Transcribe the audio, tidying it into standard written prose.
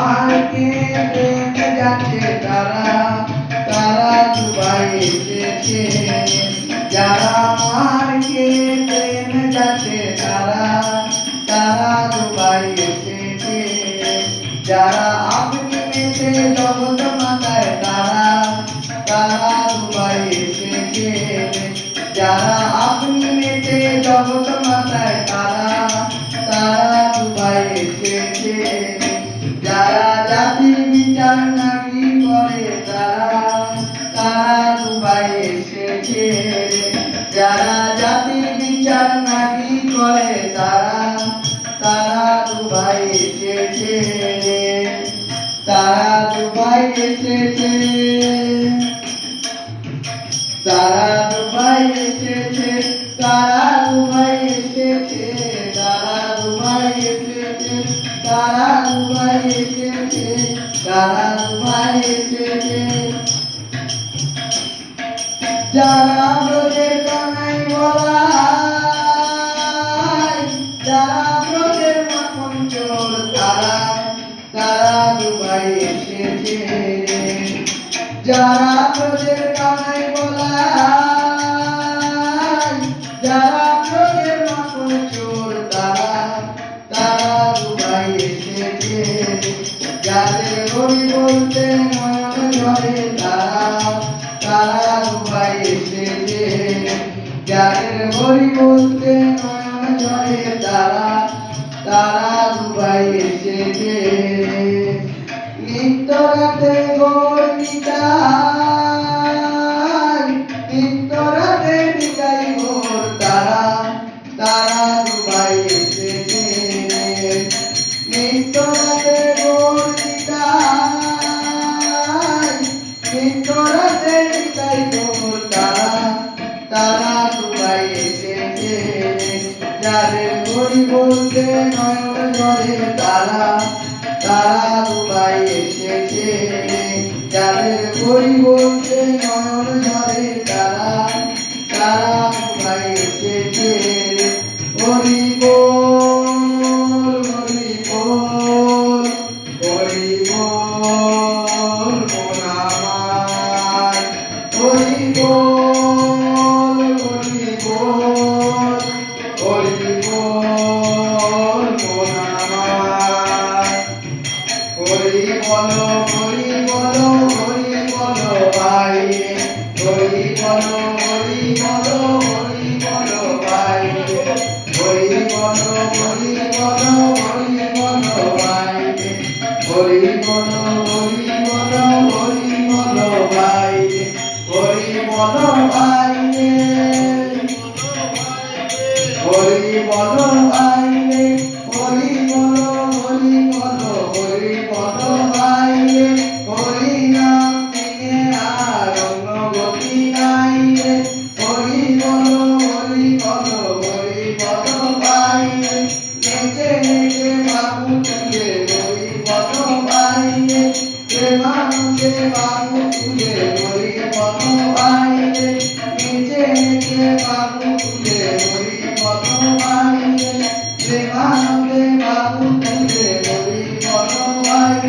মারকে ট্রেনে যাচ্ছে তারা তারা দুবাই এসেছে যারা মারকে ট্রেনে যাচ্ছে তারা তারা দুবাই এসেছে যারা আপনি মেতে জগৎ মাতায় তারা তারা দুবাই এসেছে যারা আপনি মেতে জগৎ মাতায় তারা তারা দুবাই এসেছে যারা জাতির বিচার নাকি করে তারা তারা দুবাই এসেছে যারা জাতির বিচার নাকি করে তারা তারা দুবাই এসেছে তারা দুবাই এসেছে তারা দুবাই এসেছে তারা দুবাই এসেছে তারা দুবাই এসেছে তারা দুবাই এসেছে তারা দুবাই এসেছে যারা ব্রজের কানাই বলাই যারা ব্রজের মাখন চোর তারা তারা দুবাই এসেছে যারা ব্রজের কানাই বলাই যারা ব্রজের মাখন চোর তারা তারা দুবাই এসেছে যাদের হরি বলতে নয়ন ঝরে তারা তারা দুবাই এসেছে যাদের হরি বলতে নয়ন ঝরে তারা তারা দুবাই এসেছে নিত্য রাতে গৌর নিতাই নিত্য রাতে নিতাই গৌর তারা তারা দুবাই এসেছে নিত্য রাতে গৌর নিতাই নিত্য রাতে নিতাই গৌর তারা তারা দুবাই এসেছে যাদের হরি বলতে নয়ন ঝরে তারা তারা দুবাই এসেছে যাদের হরি বলতে নয়ন ঝরে তারা তারা দুবাই এসেছে হরি বল হরি বল হরি বল মন আমার হরি বল হরি বল হরি বল মন আমার হরি বলো হরি বলো হরি বলো ভাই হরি বলো হরি বলো হরি বলো ভাই হরি বলো হরি বলো হরি বলো ভাই হরি বলো হরি বলো হরি বলো ভাই হরি বলো ভাই হরি বলো ভাই হরি বলো হরি বলো হরি বলো ভাই হরি নাম নিয়ে আর অন্য গতি নাই হরি বলো হরি বলো হরি বলো ভাই নেচে নেচে বাবু তুলে হরি বলো ভাই প্রেমানন্দে বাবু তুলে হরি বলো ভাই নেচে নেচে বাবু তুলে হরি বলো ভাই প্রেমানন্দে বাবু তুলে হরি বলো ভাই